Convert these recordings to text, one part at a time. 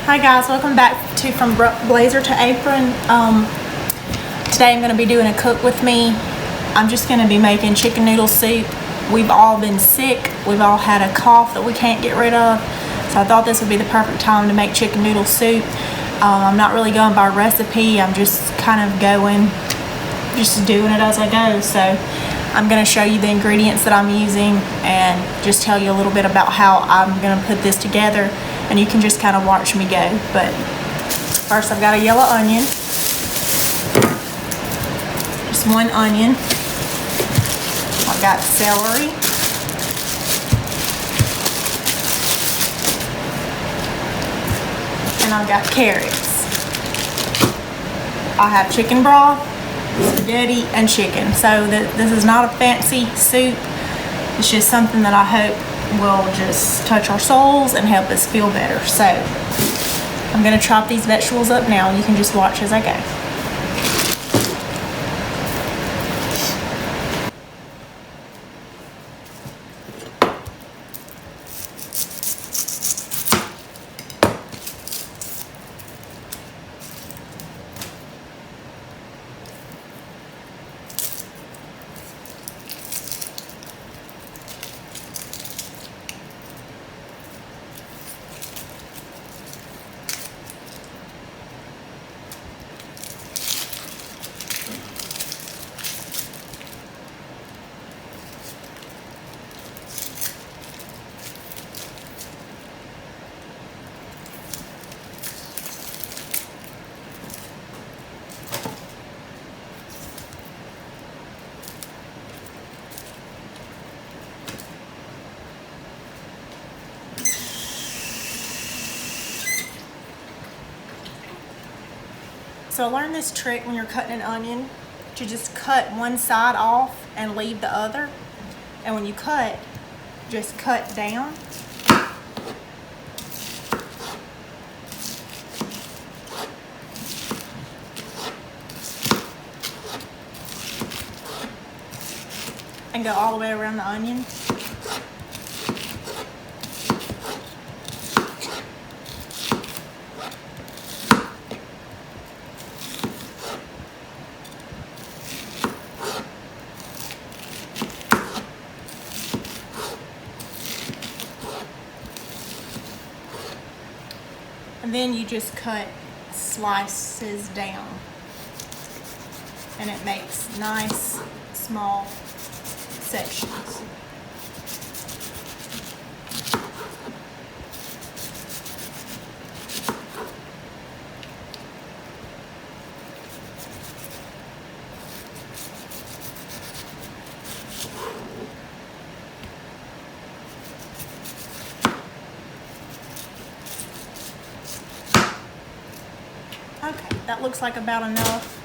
Hi guys, welcome back to From Blazer to Apron. Today I'm going to be doing a cook with me. I'm just going to be making chicken noodle soup. We've all been sick. We've all had a cough that we can't get rid of. So I thought this would be the perfect time to make chicken noodle soup. I'm not really going by recipe. I'm just kind of doing it as I go. So I'm going to show you the ingredients that I'm using and just tell you a little bit about how I'm going to put this together. And you can just kind of watch me go. But first I've got a yellow onion. Just one onion. I've got celery. And I've got carrots. I have chicken broth, spaghetti, and chicken. So this is not a fancy soup. It's just something that I hope will just touch our souls and help us feel better. So I'm going to chop these vegetables up now. You can just watch as I go. So I learned this trick when you're cutting an onion, to just cut one side off and leave the other. And when you cut, just cut down. And go all the way around the onion. And then you just cut slices down. And it makes nice, small sections. Okay, that looks like about enough.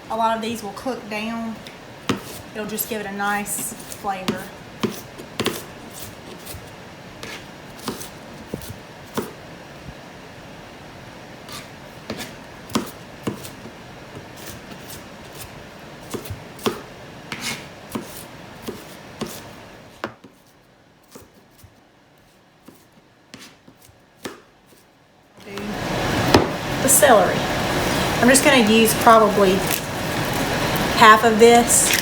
A lot of these will cook down. It'll just give it a nice flavor. The celery. I'm just going to use probably half of this.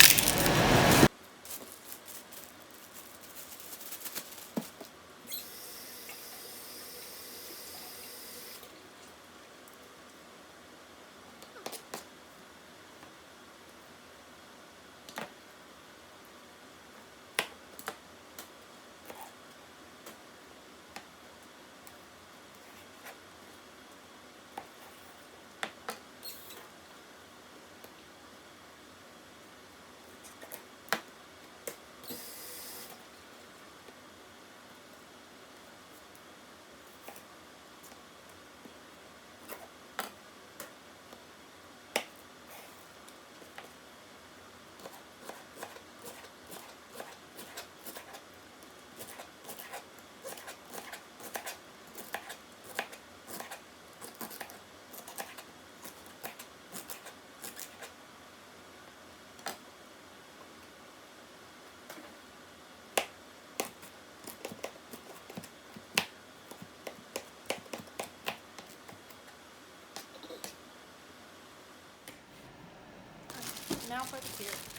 Now for the carrots.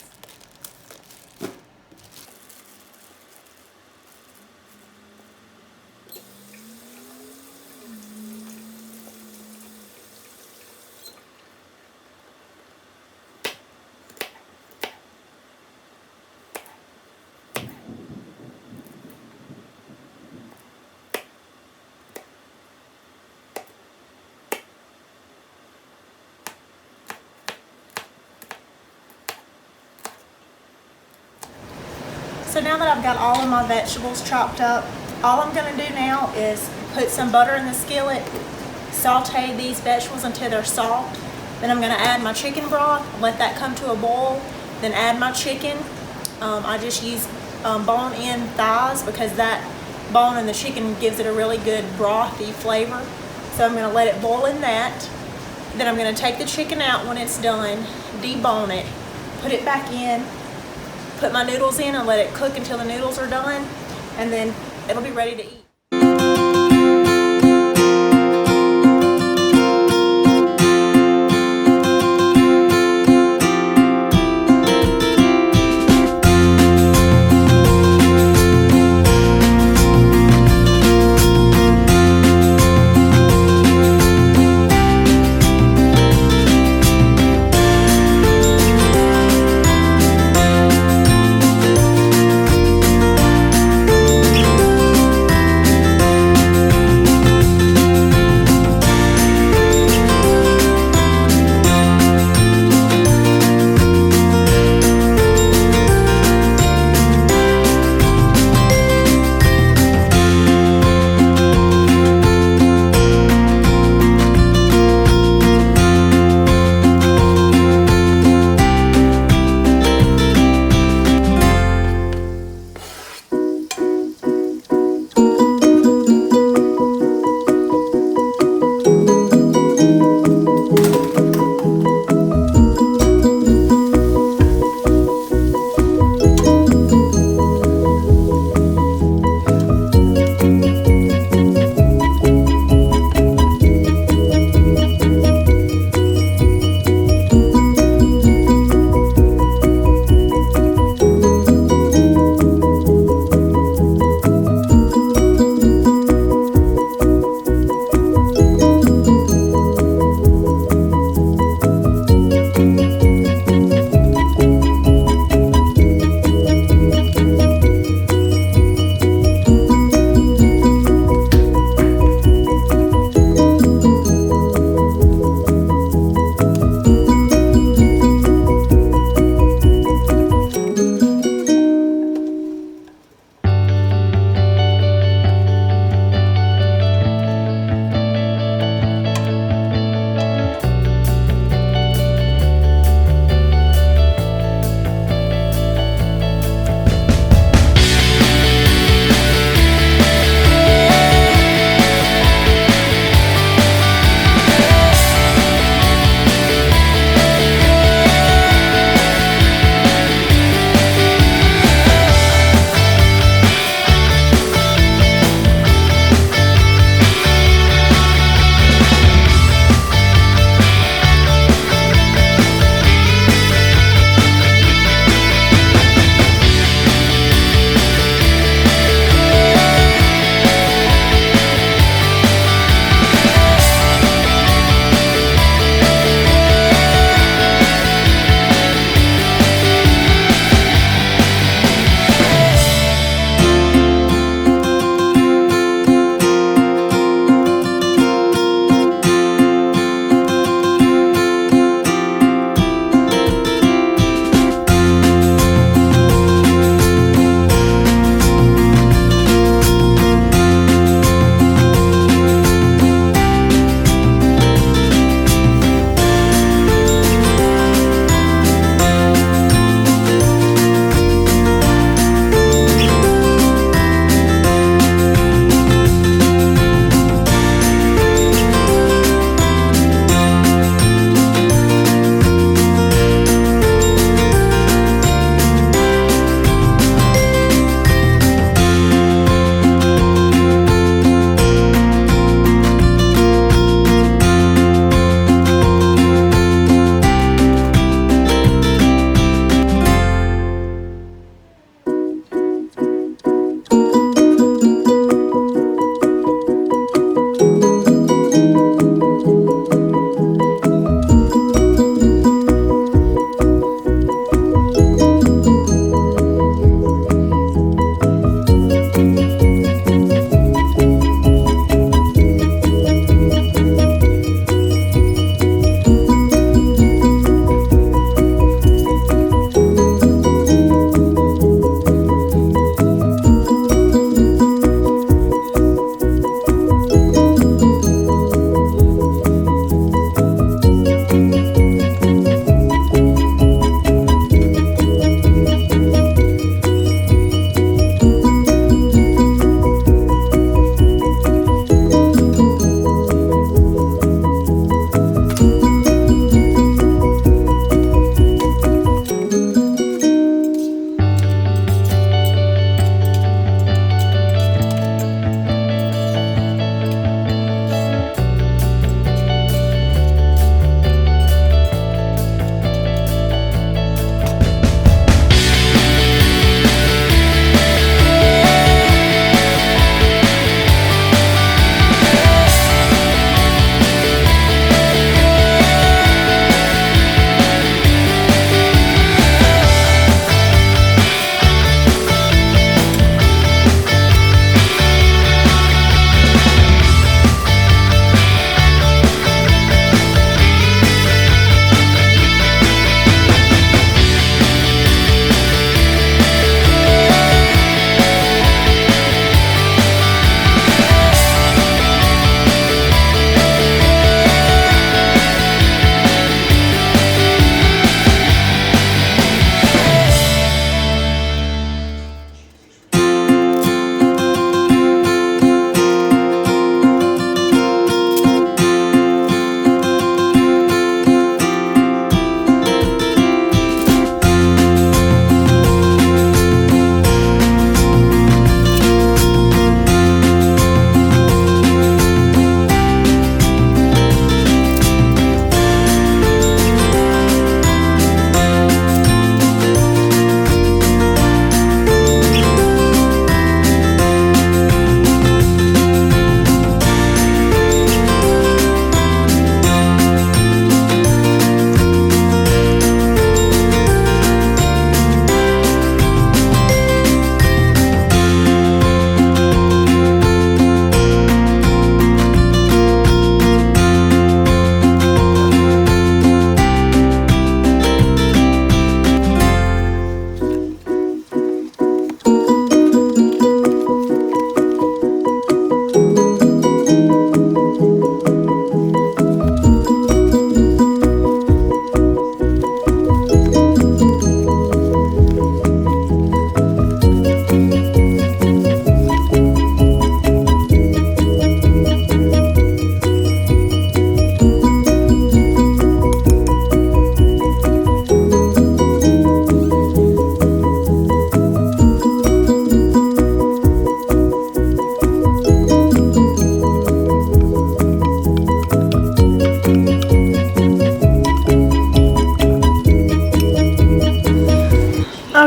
So now that I've got all of my vegetables chopped up, all I'm going to do now is put some butter in the skillet, saute these vegetables until they're soft. Then I'm going to add my chicken broth, let that come to a boil, then add my chicken. I just use bone-in thighs because that bone in the chicken gives it a really good brothy flavor. So I'm going to let it boil in that. Then I'm going to take the chicken out when it's done, debone it, put it back in, put my noodles in and let it cook until the noodles are done, and then it'll be ready to eat.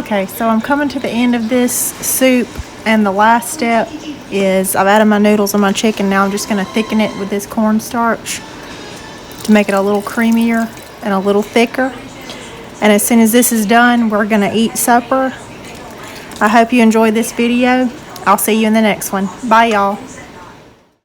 Okay, so I'm coming to the end of this soup, and the last step is I've added my noodles and my chicken. Now I'm just going to thicken it with this cornstarch to make it a little creamier and a little thicker. And as soon as this is done, we're going to eat supper. I hope you enjoyed this video. I'll see you in the next one. Bye, y'all.